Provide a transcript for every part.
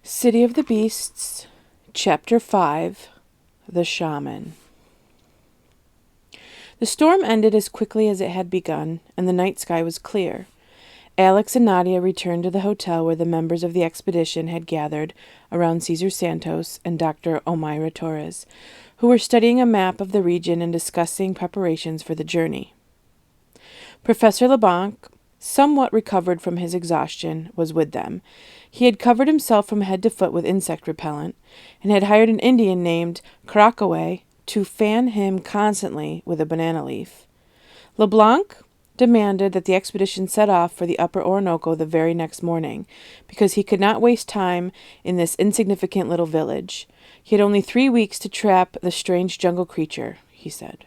City of the Beasts, Chapter 5, The Shaman. The storm ended as quickly as it had begun, and the night sky was clear. Alex and Nadia returned to the hotel where the members of the expedition had gathered around Cesar Santos and Dr. Omaira Torres, who were studying a map of the region and discussing preparations for the journey. Professor LeBlanc, somewhat recovered from his exhaustion, was with them. He had covered himself from head to foot with insect repellent, and had hired an Indian named Karakaway to fan him constantly with a banana leaf. LeBlanc demanded that the expedition set off for the upper Orinoco the very next morning, because he could not waste time in this insignificant little village. He had only 3 weeks to trap the strange jungle creature, he said.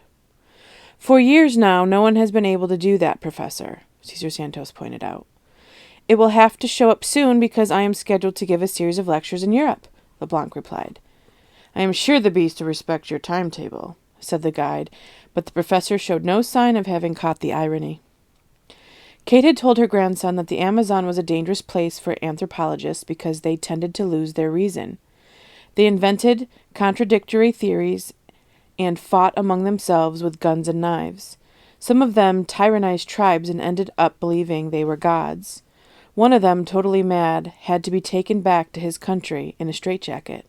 For years now, no one has been able to do that, Professor, Cesar Santos pointed out. It will have to show up soon because I am scheduled to give a series of lectures in Europe, LeBlanc replied. I am sure the beast will respect your timetable, said the guide, but the professor showed no sign of having caught the irony. Kate had told her grandson that the Amazon was a dangerous place for anthropologists because they tended to lose their reason. They invented contradictory theories and fought among themselves with guns and knives. Some of them tyrannized tribes and ended up believing they were gods. One of them, totally mad, had to be taken back to his country in a straitjacket.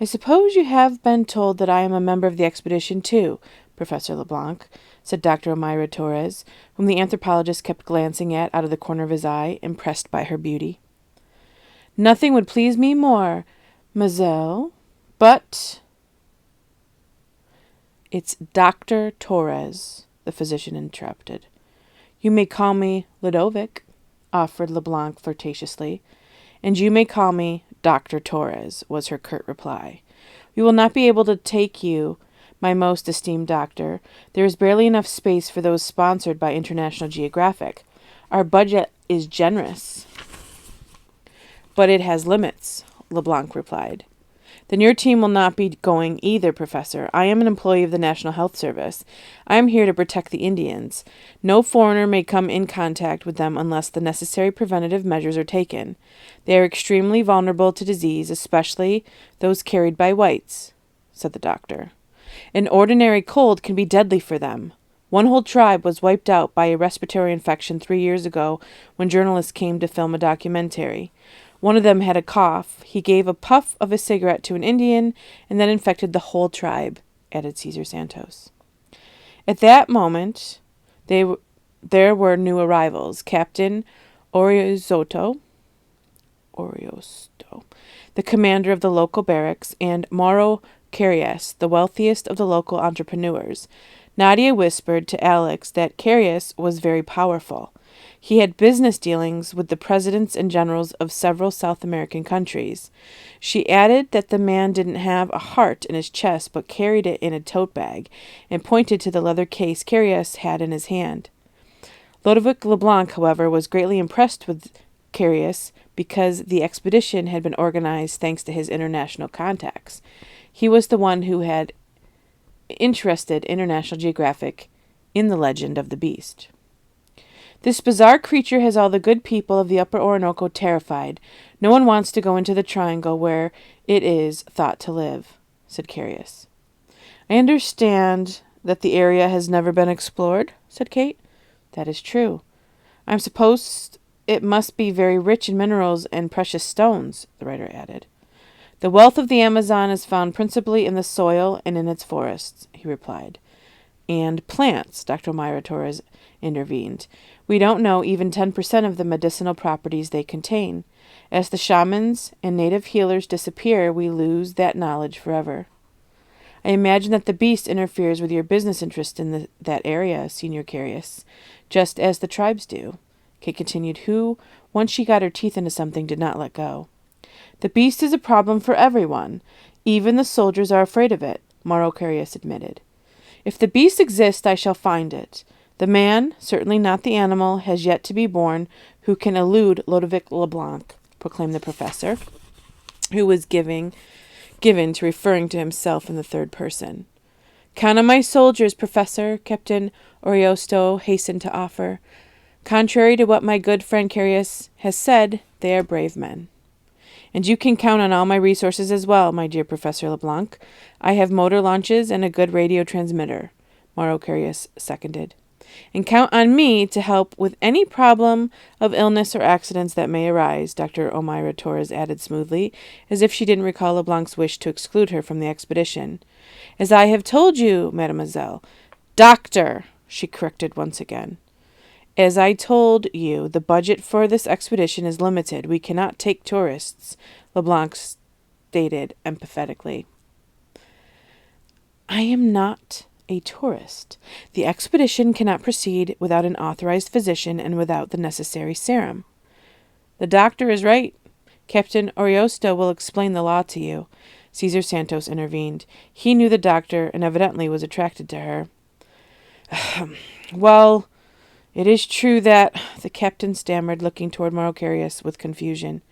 I suppose you have been told that I am a member of the expedition, too, Professor LeBlanc, said Dr. Omaira Torres, whom the anthropologist kept glancing at out of the corner of his eye, impressed by her beauty. Nothing would please me more, Mademoiselle, but... It's Dr. Torres, the physician interrupted. You may call me Ludovic, offered LeBlanc flirtatiously. And you may call me Dr. Torres, was her curt reply. We will not be able to take you, my most esteemed doctor. There is barely enough space for those sponsored by International Geographic. Our budget is generous. But it has limits, LeBlanc replied. Then your team will not be going either, Professor. I am an employee of the National Health Service. I am here to protect the Indians. No foreigner may come in contact with them unless the necessary preventative measures are taken. They are extremely vulnerable to disease, especially those carried by whites, said the doctor. An ordinary cold can be deadly for them. One whole tribe was wiped out by a respiratory infection 3 years ago when journalists came to film a documentary. One of them had a cough. He gave a puff of a cigarette to an Indian and then infected the whole tribe, added Cesar Santos. At that moment, there were new arrivals. Captain Oriosto, the commander of the local barracks, and Mauro Carias, the wealthiest of the local entrepreneurs. Nadia whispered to Alex that Carias was very powerful. He had business dealings with the presidents and generals of several South American countries. She added that the man didn't have a heart in his chest but carried it in a tote bag, and pointed to the leather case Carias had in his hand. Ludovic LeBlanc, however, was greatly impressed with Carias because the expedition had been organized thanks to his international contacts. He was the one who had interested International Geographic in the legend of the beast. This bizarre creature has all the good people of the upper Orinoco terrified. No one wants to go into the triangle where it is thought to live, said Carias. I understand that the area has never been explored, said Kate. That is true. I'm supposed it must be very rich in minerals and precious stones, the writer added. The wealth of the Amazon is found principally in the soil and in its forests, he replied. And plants, Dr. Omaira Torres intervened. We don't know even 10% of the medicinal properties they contain. As the shamans and native healers disappear, we lose that knowledge forever. I imagine that the beast interferes with your business interest in that area, Senor Carias, just as the tribes do, Kate continued, who, once she got her teeth into something, did not let go. The beast is a problem for everyone. Even the soldiers are afraid of it, Mauro Carias admitted. If the beast exists, I shall find it. The man, certainly not the animal, has yet to be born who can elude Ludovic LeBlanc, proclaimed the professor, who was given to referring to himself in the third person. Count on my soldiers, Professor, Captain Oriosto hastened to offer. Contrary to what my good friend Carias has said, they are brave men. And you can count on all my resources as well, my dear Professor LeBlanc. I have motor launches and a good radio transmitter, Mauro Curius seconded. And count on me to help with any problem of illness or accidents that may arise, Dr. O'Meara Torres added smoothly, as if she didn't recall LeBlanc's wish to exclude her from the expedition. As I have told you, mademoiselle. Doctor, she corrected once again. As I told you, the budget for this expedition is limited. We cannot take tourists, LeBlanc stated emphatically. I am not a tourist. The expedition cannot proceed without an authorized physician and without the necessary serum. The doctor is right. Captain Ariosto will explain the law to you, Cesar Santos intervened. He knew the doctor and evidently was attracted to her. Well, it is true that, the captain stammered, looking toward Mauro Curius with confusion.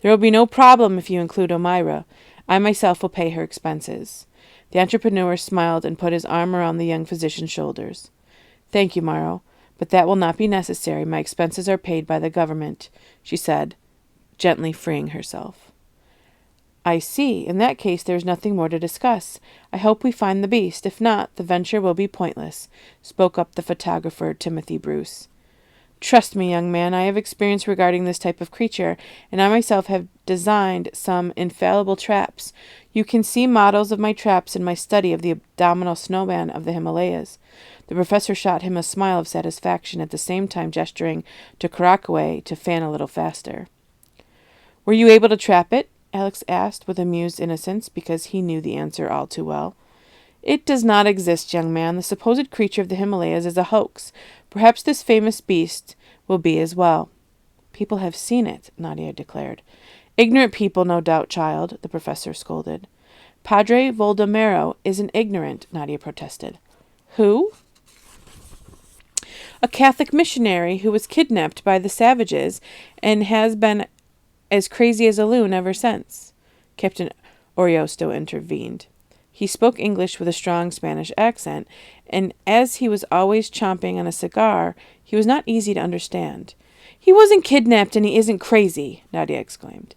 There will be no problem if you include O'Meara. I myself will pay her expenses. The entrepreneur smiled and put his arm around the young physician's shoulders. Thank you, Mauro, but that will not be necessary. My expenses are paid by the government, she said, gently freeing herself. I see. In that case, there is nothing more to discuss. I hope we find the beast. If not, the venture will be pointless, spoke up the photographer, Timothy Bruce. Trust me, young man, I have experience regarding this type of creature, and I myself have designed some infallible traps. You can see models of my traps in my study of the abdominal snowman of the Himalayas. The professor shot him a smile of satisfaction, at the same time gesturing to Karakaway to fan a little faster. Were you able to trap it? Alex asked with amused innocence, because he knew the answer all too well. It does not exist, young man. The supposed creature of the Himalayas is a hoax. Perhaps this famous beast will be as well. People have seen it, Nadia declared. Ignorant people, no doubt, child, the professor scolded. Padre Voldomero isn't ignorant, Nadia protested. Who? A Catholic missionary who was kidnapped by the savages and has been as crazy as a loon ever since, Captain Ariosto intervened. He spoke English with a strong Spanish accent, and as he was always chomping on a cigar, he was not easy to understand. He wasn't kidnapped and he isn't crazy, Nadia exclaimed.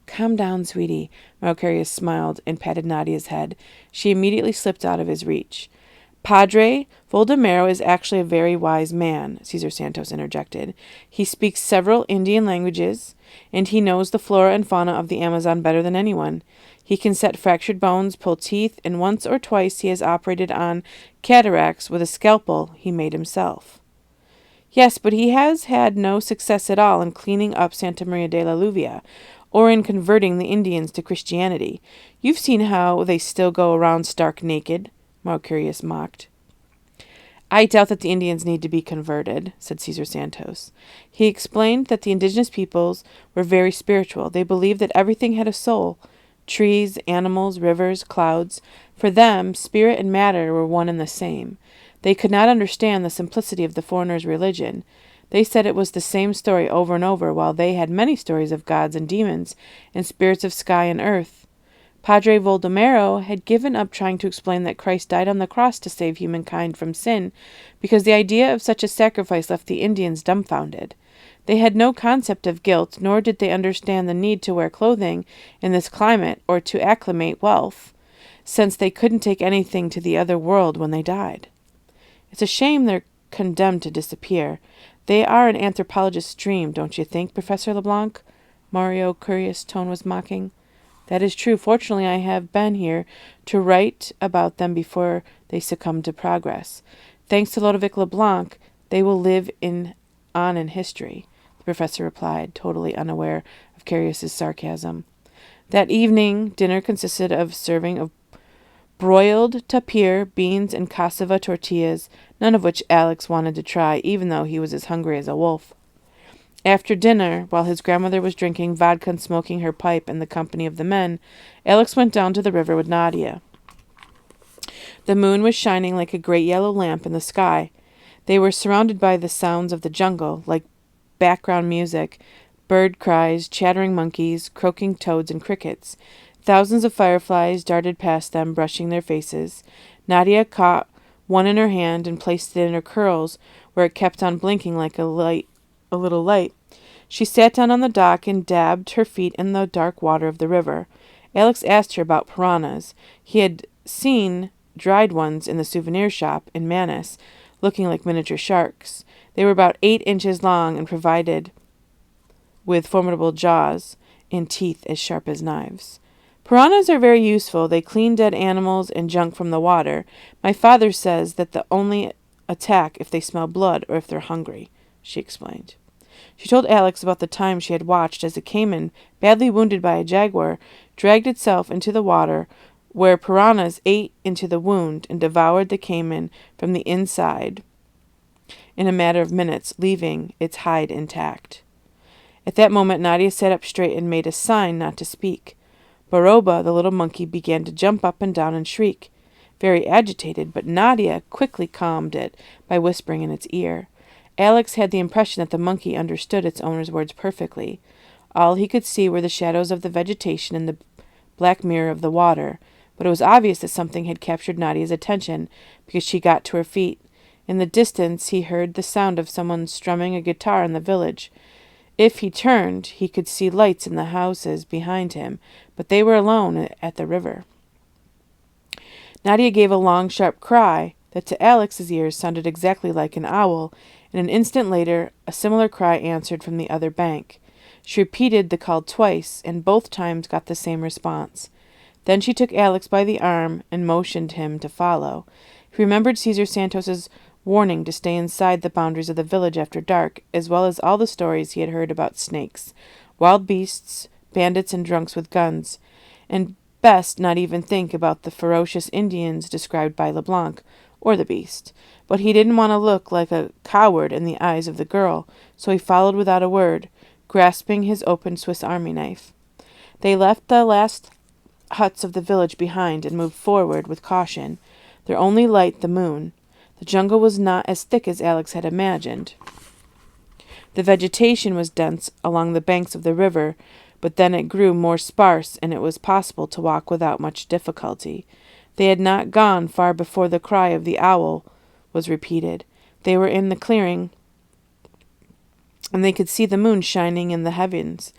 Calm down, sweetie, Malcarius smiled and patted Nadia's head. She immediately slipped out of his reach. Padre Voldomero is actually a very wise man, Cesar Santos interjected. He speaks several Indian languages, and he knows the flora and fauna of the Amazon better than anyone. He can set fractured bones, pull teeth, and once or twice he has operated on cataracts with a scalpel he made himself. Yes, but he has had no success at all in cleaning up Santa Maria de la Lluvia, or in converting the Indians to Christianity. You've seen how they still go around stark naked, Mercurius mocked. I doubt that the Indians need to be converted, said Cesar Santos. He explained that the indigenous peoples were very spiritual. They believed that everything had a soul. Trees, animals, rivers, clouds. For them, spirit and matter were one and the same. They could not understand the simplicity of the foreigners' religion. They said it was the same story over and over, while they had many stories of gods and demons and spirits of sky and earth. Padre Voldomero had given up trying to explain that Christ died on the cross to save humankind from sin, because the idea of such a sacrifice left the Indians dumbfounded. They had no concept of guilt, nor did they understand the need to wear clothing in this climate or to acclimate wealth, since they couldn't take anything to the other world when they died. It's a shame they're condemned to disappear. They are an anthropologist's dream, don't you think, Professor LeBlanc? Mauro Curius' tone was mocking. That is true. Fortunately, I have been here to write about them before they succumb to progress. Thanks to Ludovic LeBlanc, they will live on in history, the professor replied, totally unaware of Curius's sarcasm. That evening, dinner consisted of serving of broiled tapir, beans, and cassava tortillas, none of which Alex wanted to try, even though he was as hungry as a wolf. After dinner, while his grandmother was drinking vodka and smoking her pipe in the company of the men, Alex went down to the river with Nadia. The moon was shining like a great yellow lamp in the sky. They were surrounded by the sounds of the jungle, like background music, bird cries, chattering monkeys, croaking toads, and crickets. Thousands of fireflies darted past them, brushing their faces. Nadia caught one in her hand and placed it in her curls, where it kept on blinking like a little light. She sat down on the dock and dabbed her feet in the dark water of the river. Alex asked her about piranhas. He had seen dried ones in the souvenir shop in Manus, looking like miniature sharks. They were about 8 inches long and provided with formidable jaws and teeth as sharp as knives. Piranhas are very useful. They clean dead animals and junk from the water. My father says that they only attack if they smell blood or if they're hungry, she explained. She told Alex about the time she had watched as a caiman, badly wounded by a jaguar, dragged itself into the water, where piranhas ate into the wound and devoured the caiman from the inside in a matter of minutes, leaving its hide intact. At that moment, Nadia sat up straight and made a sign not to speak. Baroba, the little monkey, began to jump up and down and shriek, very agitated, but Nadia quickly calmed it by whispering in its ear. Alex had the impression that the monkey understood its owner's words perfectly. All he could see were the shadows of the vegetation and the black mirror of the water, but it was obvious that something had captured Nadia's attention because she got to her feet. In the distance he heard the sound of someone strumming a guitar in the village. If he turned, he could see lights in the houses behind him, but they were alone at the river. Nadia gave a long, sharp cry that to Alex's ears sounded exactly like an owl, and an instant later a similar cry answered from the other bank. She repeated the call twice, and both times got the same response. Then she took Alex by the arm and motioned him to follow. He remembered Cesar Santos's warning to stay inside the boundaries of the village after dark, as well as all the stories he had heard about snakes, wild beasts, bandits, and drunks with guns, and best not even think about the ferocious Indians described by LeBlanc, or the beast. But he didn't want to look like a coward in the eyes of the girl, so he followed without a word, grasping his open Swiss Army knife. They left the last huts of the village behind and moved forward with caution, their only light the moon. The jungle was not as thick as Alex had imagined. The vegetation was dense along the banks of the river, but then it grew more sparse, and it was possible to walk without much difficulty. They had not gone far before the cry of the owl was repeated. They were in the clearing, and they could see the moon shining in the heavens.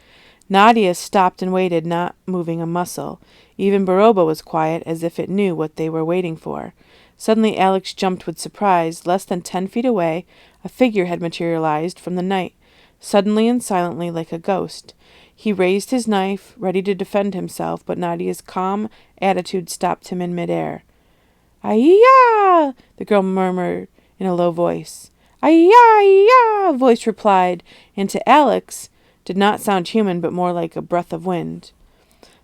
Nadia stopped and waited, not moving a muscle. Even Baroba was quiet, as if it knew what they were waiting for. Suddenly Alex jumped with surprise. Less than 10 feet away, a figure had materialized from the night, suddenly and silently like a ghost. He raised his knife, ready to defend himself, but Nadia's calm attitude stopped him in midair. "Ay-ya!" the girl murmured in a low voice. "Ay-ya, ay-ya!" a voice replied, and to Alex did not sound human, but more like a breath of wind.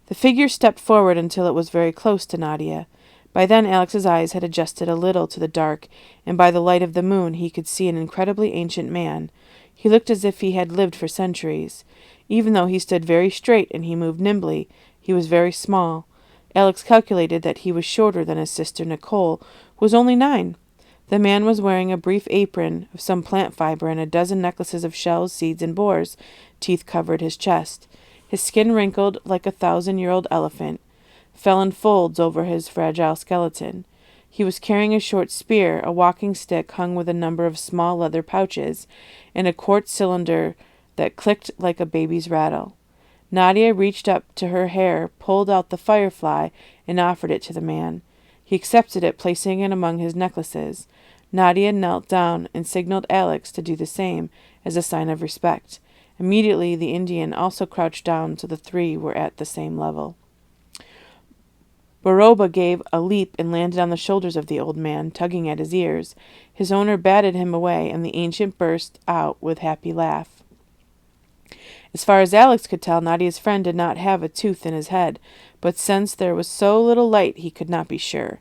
The figure stepped forward until it was very close to Nadia. By then Alex's eyes had adjusted a little to the dark, and by the light of the moon he could see an incredibly ancient man. He looked as if he had lived for centuries. Even though he stood very straight and he moved nimbly, he was very small. Alex calculated that he was shorter than his sister Nicole, who was only 9. The man was wearing a brief apron of some plant fiber, and a dozen necklaces of shells, seeds, and boars' teeth covered his chest. His skin, wrinkled like a 1,000-year-old elephant, fell in folds over his fragile skeleton. He was carrying a short spear, a walking stick hung with a number of small leather pouches, and a quartz cylinder that clicked like a baby's rattle. Nadia reached up to her hair, pulled out the firefly, and offered it to the man. He accepted it, placing it among his necklaces. Nadia knelt down and signaled Alex to do the same as a sign of respect. Immediately the Indian also crouched down, so the 3 were at the same level. Baroba gave a leap and landed on the shoulders of the old man, tugging at his ears. His owner batted him away, and the ancient burst out with a happy laugh. As far as Alex could tell, Nadia's friend did not have a tooth in his head, but since there was so little light he could not be sure.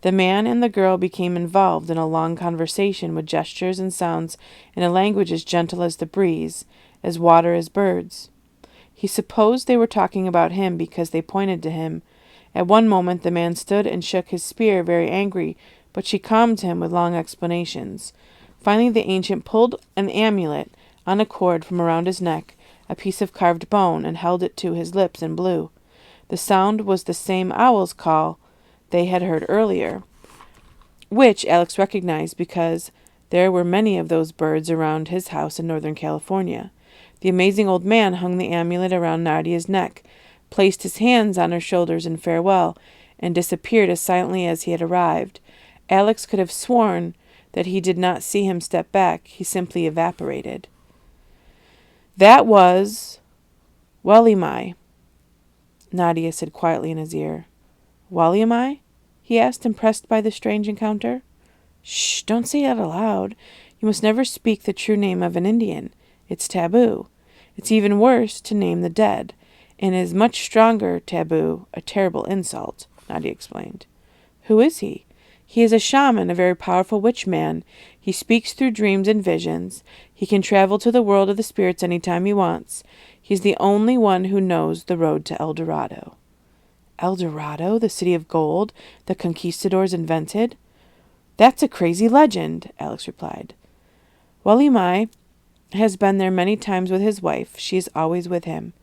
The man and the girl became involved in a long conversation with gestures and sounds in a language as gentle as the breeze, as water as birds. He supposed they were talking about him because they pointed to him. At one moment the man stood and shook his spear, very angry, but she calmed him with long explanations. Finally the ancient pulled an amulet on a cord from around his neck, a piece of carved bone, and held it to his lips and blew. The sound was the same owl's call they had heard earlier, which Alex recognized because there were many of those birds around his house in Northern California. The amazing old man hung the amulet around Nadia's neck, placed his hands on her shoulders in farewell, and disappeared as silently as he had arrived. Alex could have sworn that he did not see him step back. He simply evaporated. That was Walimai, Nadia said quietly in his ear. Walimai? He asked, impressed by the strange encounter. Shh, don't say that aloud. You must never speak the true name of an Indian. It's taboo. It's even worse to name the dead, and is much stronger taboo, a terrible insult, Nadia explained. Who is he? He is a shaman, a very powerful witch man. He speaks through dreams and visions. He can travel to the world of the spirits any time he wants. He's the only one who knows the road to El Dorado. El Dorado, the city of gold the conquistadors invented? That's a crazy legend, Alex replied. Walimai has been there many times with his wife. She is always with him.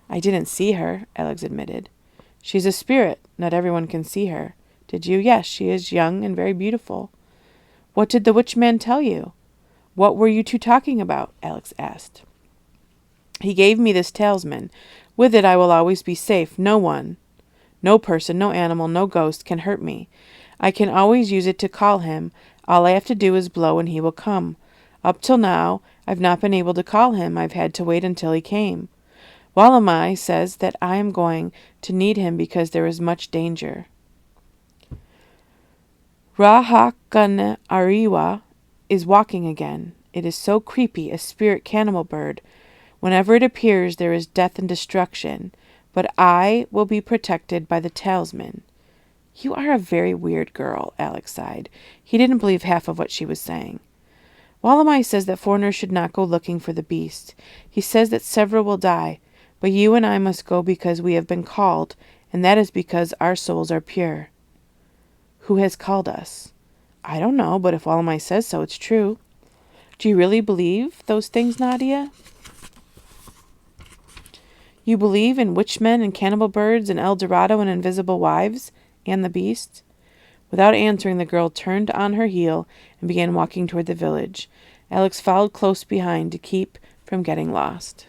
I didn't see her, Alex admitted. She's a spirit. Not everyone can see her. Did you? Yes, she is young and very beautiful. What did the witch man tell you? What were you two talking about? Alex asked. He gave me this talisman. With it I will always be safe. No one, no person, no animal, no ghost can hurt me. I can always use it to call him. All I have to do is blow and he will come. Up till now, I've not been able to call him. I've had to wait until he came. Walimai says that I am going to need him because there is much danger. Ariwa is walking again. It is so creepy, a spirit cannibal bird. Whenever it appears, there is death and destruction. But I will be protected by the talisman. You are a very weird girl, Alex sighed. He didn't believe half of what she was saying. Walimai says that foreigners should not go looking for the beast. He says that several will die, but you and I must go because we have been called, and that is because our souls are pure. Who has called us? I don't know, but if Walimai says so, it's true. Do you really believe those things, Nadia? You believe in witchmen and cannibal birds and El Dorado and invisible wives and the beast? Without answering, the girl turned on her heel and began walking toward the village. Alex followed close behind to keep from getting lost.